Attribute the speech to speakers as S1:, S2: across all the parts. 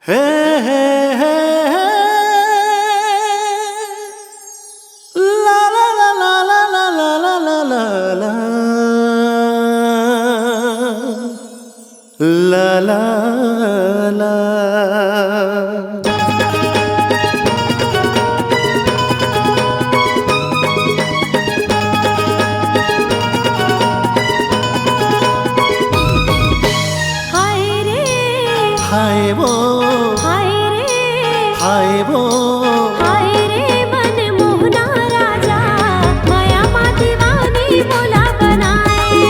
S1: हे हे हे हे ला ला ला ला ला ला ला ला ला ला ला ला। हाय वो
S2: हाय रे
S1: हाय वो
S2: हाय रे मन मोहना राजा माया मा दीवानी मोला बनाए।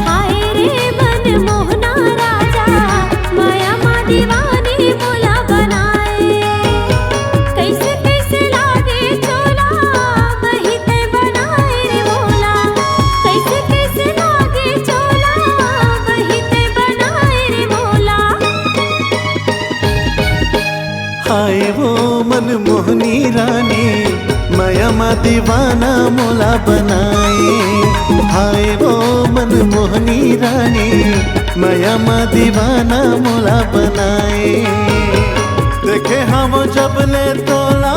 S2: हाय रे मन मोहना राजा माया मा दीवानी मोला बनाए। कैसे कैसे लागे चोला वही ते बनाए रे मोला। कैसे कैसे लागे चोला वही ते बनाए रे मोला।
S1: हाय वो मनमोहनी रानी माया मा दीवाना मोला बनाए। हाय वो मनमोहनी रानी माया मा दीवाना मोला बनाए। देखे हम जब ले तोला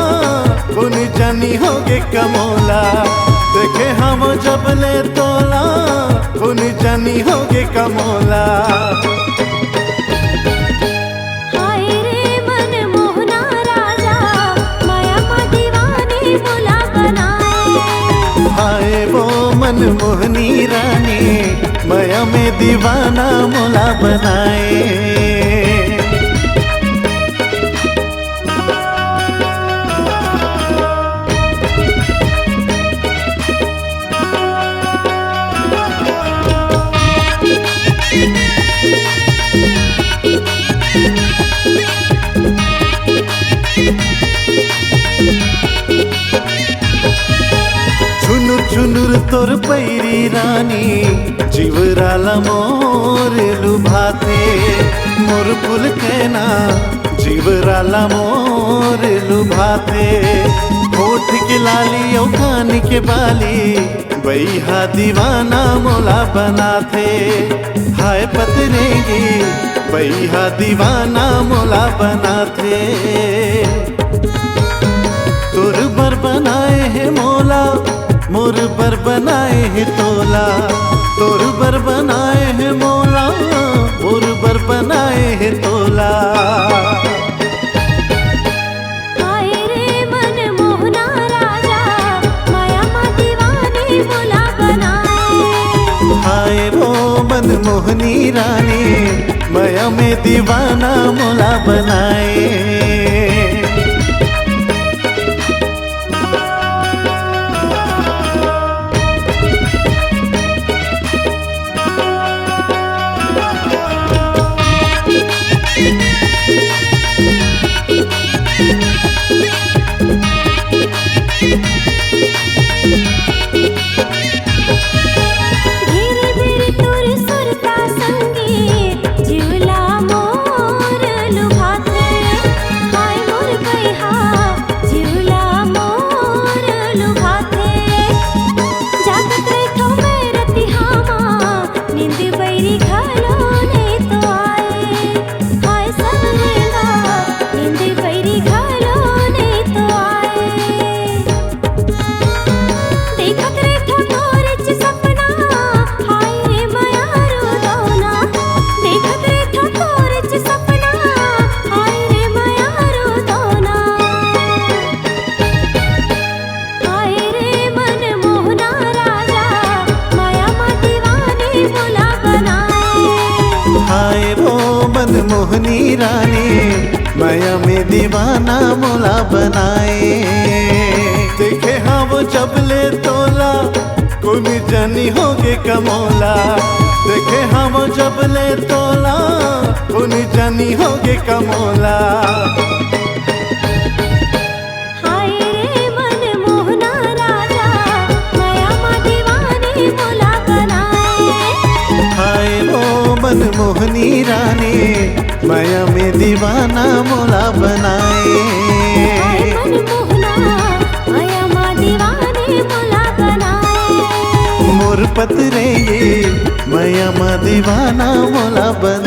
S1: उन जानी होगे कमोला। देखे हम जब ले तोला उन जानी होगे कमोला।
S2: हाय रे मन मोहना राजा माया मा दीवानी मोला बनाए।
S1: हाय वो मनमोहनी रानी माया में दीवाना मोला बनाए। चुनुर चुनुर तोर पैरी रानी जीवराला मोर लुभाते। मोर फूल कहना जीवराला मोर लुभाते। होठ की लाली और कान के बाली बैहा दीवाना मोला बनाते। हाय पतरेगी बैहा दीवाना मोला बनाते। तोर बर बनाए है मोला मोर बर बनाए है तोला। तोर बर बनाए है मोला मोर बर बनाए है तोला।
S2: हाय रे मन मोहना राजा माया मा दीवानी मोला बनाए।
S1: हाय वो मनमोहनी रानी माया में दीवाना मोला बनाए।
S2: धीरे धीरे तोर सुरता संगी जीवला मोर लुभाते। हाय मोर बैहा जीवला मोर लुभाते। जागत रहो मैं रतिहामा नींद बैरी घलो नहीं तो आए। हाय सवेला नींद बैरी घलो नहीं तो आए। देखत रहो तोर च सपना हाय रे माया रो दौना। देखत रहो तोर च सपना हाय रे माया रो दौना। हाय रे मन मोहना राजा माया मा दीवानी मोला बनाए।
S1: हाय वो मनमोहनी रानी माया में दीवाना मोला बनाए। देखे हम जब ले तोला कौन जानी होगे कमोला। देखे हम जब ले तोला कौन जानी होगे कमोला।
S2: हाय रे मन मोहना राजा माया मा दीवानी मोला बनाए।
S1: हाय वो मनमोहनी रानी माया में दीवाना मोला बनाए।
S2: हाय मन मोहना माया मा दीवानी मोला बनाए।
S1: मोर पतरे माया मा दीवाना मोला बनाए।